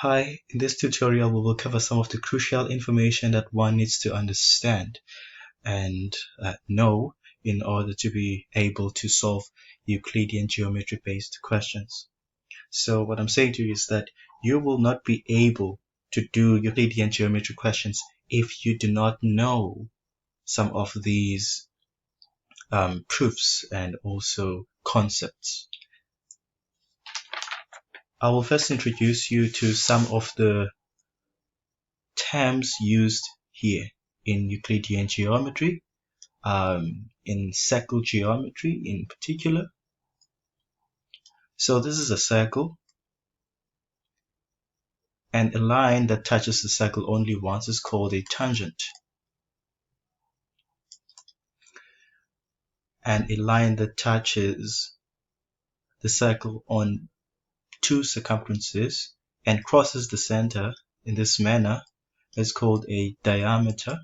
Hi, in this tutorial we will cover some of the crucial information that one needs to understand and know in order to be able to solve Euclidean geometry based questions. So what I'm saying to you is that you will not be able to do Euclidean geometry questions if you do not know some of these proofs and also concepts. I will first introduce you to some of the terms used here in Euclidean geometry, in circle geometry in particular. So this is a circle, and a line that touches the circle only once is called a tangent. And a line that touches the circle on two circumferences and crosses the center in this manner is called a diameter.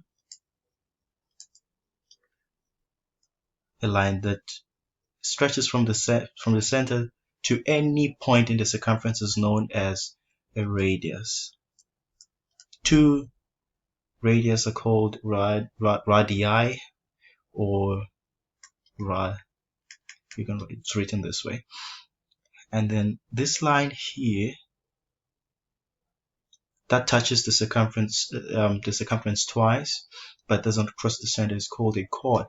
A line that stretches from the center to any point in the circumference is known as a radius. Two radius are called radii, or it's written this way. And then this line here that touches the circumference twice but doesn't cross the center is called a chord.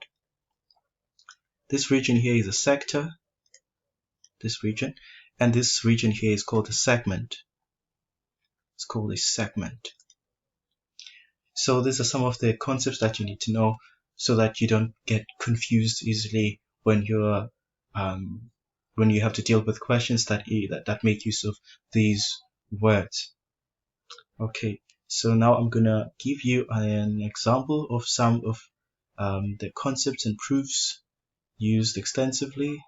This region here is a sector, this region, and this region here is called a segment. It's called a segment. So these are some of the concepts that you need to know so that you don't get confused easily when you're when you have to deal with questions that make use of these words. Okay, so now I'm gonna give you an example of some of the concepts and proofs used extensively.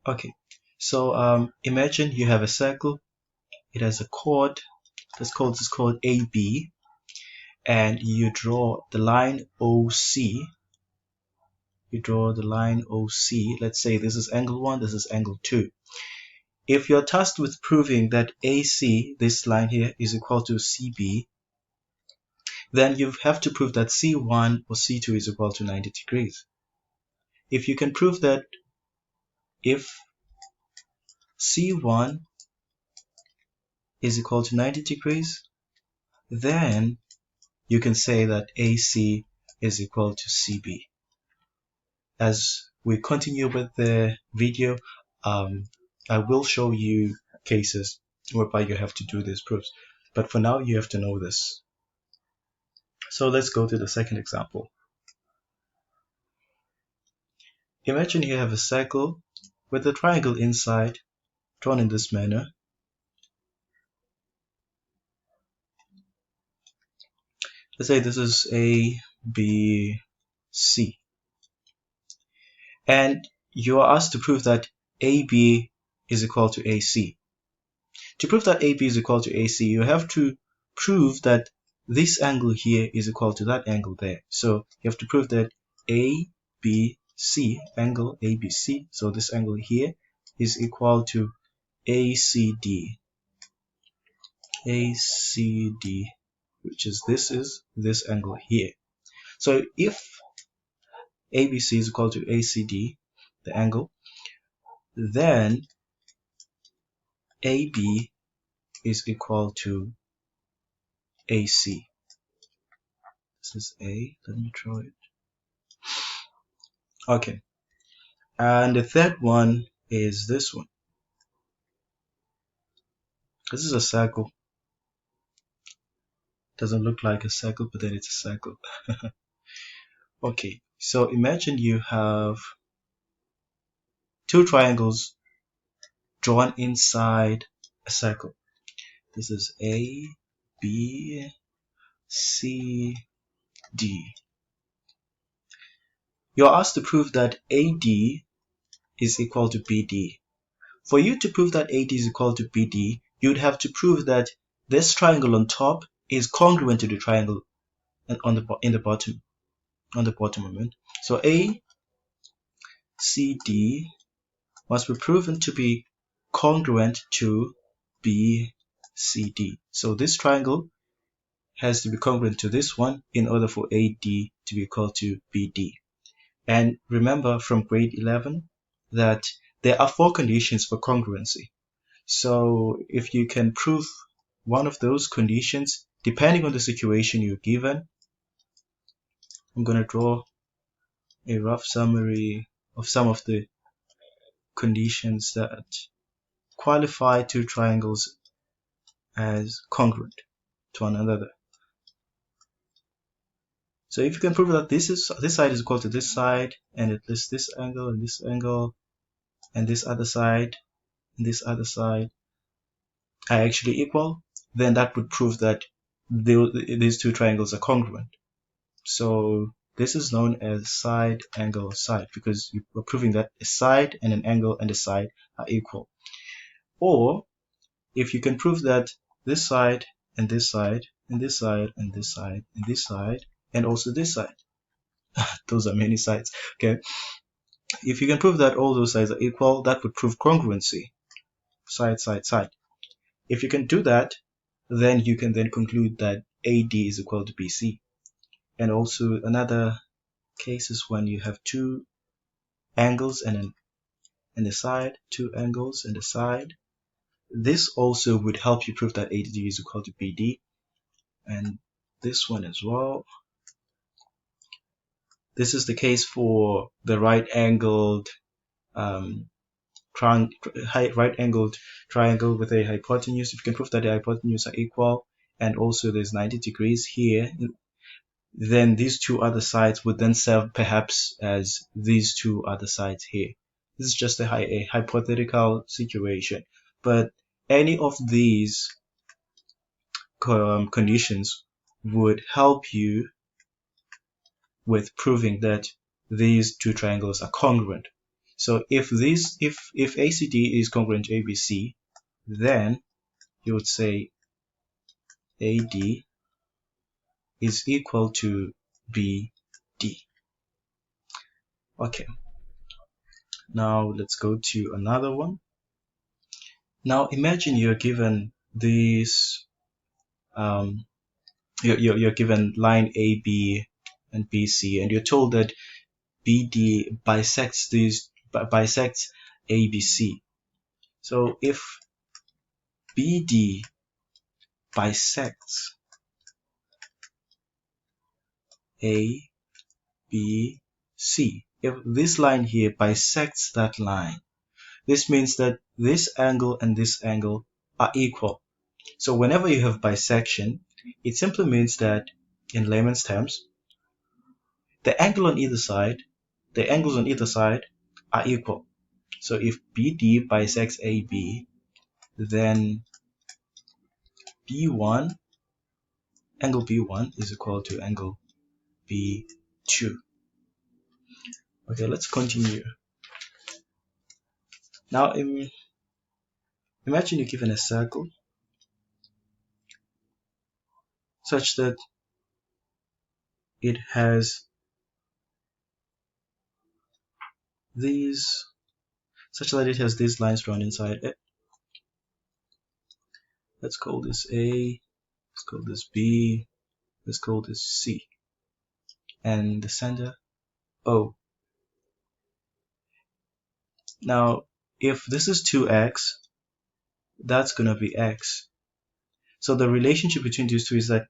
Okay, so imagine you have a circle. It has a chord. This chord is called AB, and you draw the line OC. You draw the line OC. Let's say this is angle 1, this is angle 2. If you're tasked with proving that AC, this line here, is equal to CB, then you have to prove that C1 or C2 is equal to 90 degrees. If you can prove that if C1 is equal to 90 degrees, then you can say that AC is equal to CB. As we continue with the video, I will show you cases whereby you have to do these proofs, but for now you have to know this. So let's go to the second example. Imagine you have a circle with a triangle inside, drawn in this manner. Let's say this is A, B, C. And you are asked to prove that AB is equal to AC. To prove that AB is equal to AC, you have to prove that this angle here is equal to that angle there. So you have to prove that ABC, angle ABC, so this angle here is equal to ACD. ACD, which is this angle here. So if ABC is equal to ACD, the angle, then AB is equal to AC. This is A. Let me draw it. Okay. And the third one is this one. This is a circle. Doesn't look like a circle, but then it's a circle. Okay. So imagine you have two triangles drawn inside a circle. This is A, B, C, D. You're asked to prove that AD is equal to BD. For you to prove that AD is equal to BD, you'd have to prove that this triangle on top is congruent to the triangle on the bottom moment. So ACD must be proven to be congruent to BC. CD. So this triangle has to be congruent to this one in order for AD to be equal to BD. And remember from grade 11 that there are 4 conditions for congruency. So if you can prove one of those conditions, depending on the situation you're given, I'm going to draw a rough summary of some of the conditions that qualify 2 triangles as congruent to one another. So if you can prove that this side is equal to this side, and at least this angle and this angle and this other side and this other side are actually equal, then that would prove that these 2 triangles are congruent. So this is known as side angle side, because you are proving that a side and an angle and a side are equal. Or if you can prove that this side and this side and this side and this side and this side and also this side, those are many sides, okay? If you can prove that all those sides are equal, that would prove congruency, side, side, side. If you can do that, then you can then conclude that AD is equal to BC. And also another case is when you have 2 angles and a side, 2 angles and a side. This also would help you prove that AD is equal to BD. And this one as well. This is the case for the right-angled triangle with a hypotenuse. If you can prove that the hypotenuse are equal and also there's 90 degrees here, then these 2 other sides would then serve perhaps as these 2 other sides here. This is just a hypothetical situation, but any of these conditions would help you with proving that these 2 triangles are congruent. So if ACD is congruent to ABC, then you would say AD is equal to BD. Okay, now let's go to another one. Now imagine you're given this, you're given line AB and BC, and you're told that BD bisects ABC. So if BD bisects ABC, if this line here bisects that line, this means that this angle and this angle are equal. So whenever you have bisection, it simply means that, in layman's terms, the angles on either side are equal. So if BD bisects AB, then angle B1 is equal to angle B2. Okay, let's continue. Now imagine you're given a circle such that it has these lines drawn inside it. Let's call this A, let's call this B, let's call this C, and the center O. Now if this is 2x, that's gonna be x. So the relationship between these 2 is that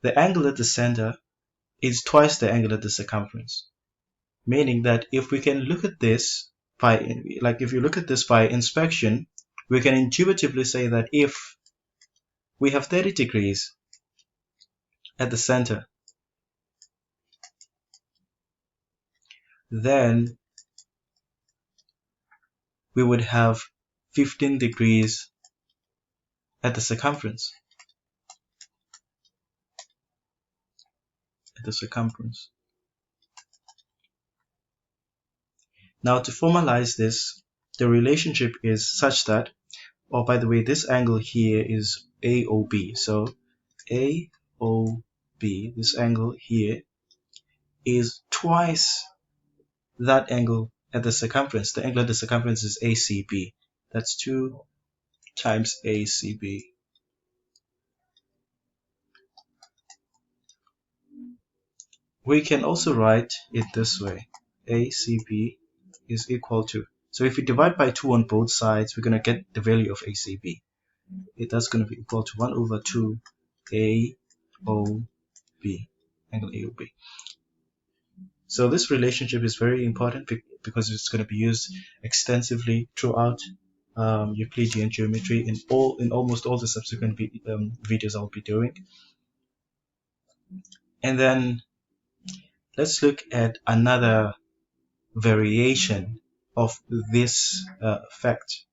the angle at the center is twice the angle at the circumference. Meaning that if we can look at this if you look at this by inspection, we can intuitively say that if we have 30 degrees at the center, then we would have 15 degrees at the circumference. Now to formalize this, the relationship is such that, oh, by the way, this angle here is AOB. So AOB, this angle here, is twice that angle at the circumference. The angle at the circumference is ACB. That's 2 times ACB. We can also write it this way. ACB is equal to, so if we divide by 2 on both sides, we're going to get the value of ACB. That's going to be equal to 1 over 2 AOB, angle AOB. So this relationship is very important because it's going to be used extensively throughout Euclidean geometry in almost all the subsequent videos I'll be doing. And then let's look at another variation of this fact.